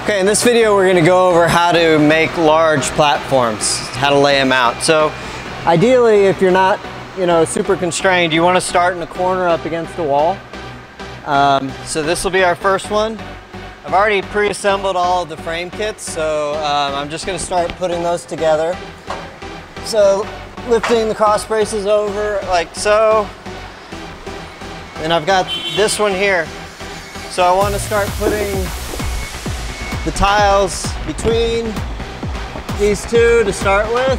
Okay, in this video we're going to go over how to make large platforms, how to lay them out. So ideally, if you're not, super constrained, you want to start in a corner up against the wall. So this will be our first one. I've already pre-assembled all of the frame kits, so I'm just going to start putting those together. So lifting the cross braces over like so. And I've got this one here. So I want to start putting the tiles between these two to start with.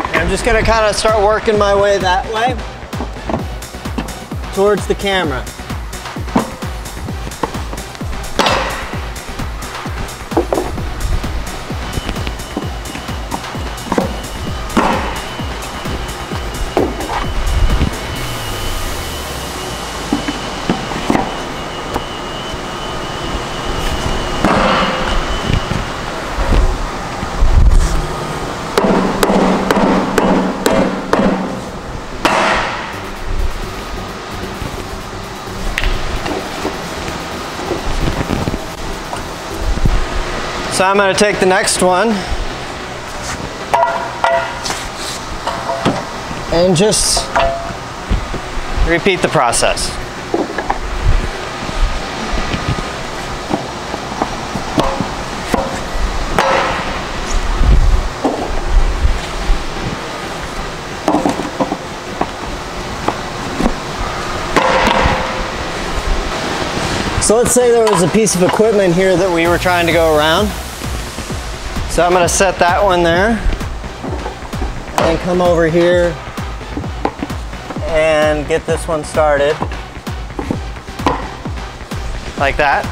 And I'm just going to kind of start working my way that way towards the camera. So I'm going to take the next one and just repeat the process. So let's say there was a piece of equipment here that we were trying to go around. So I'm going to set that one there and then come over here and get this one started like that.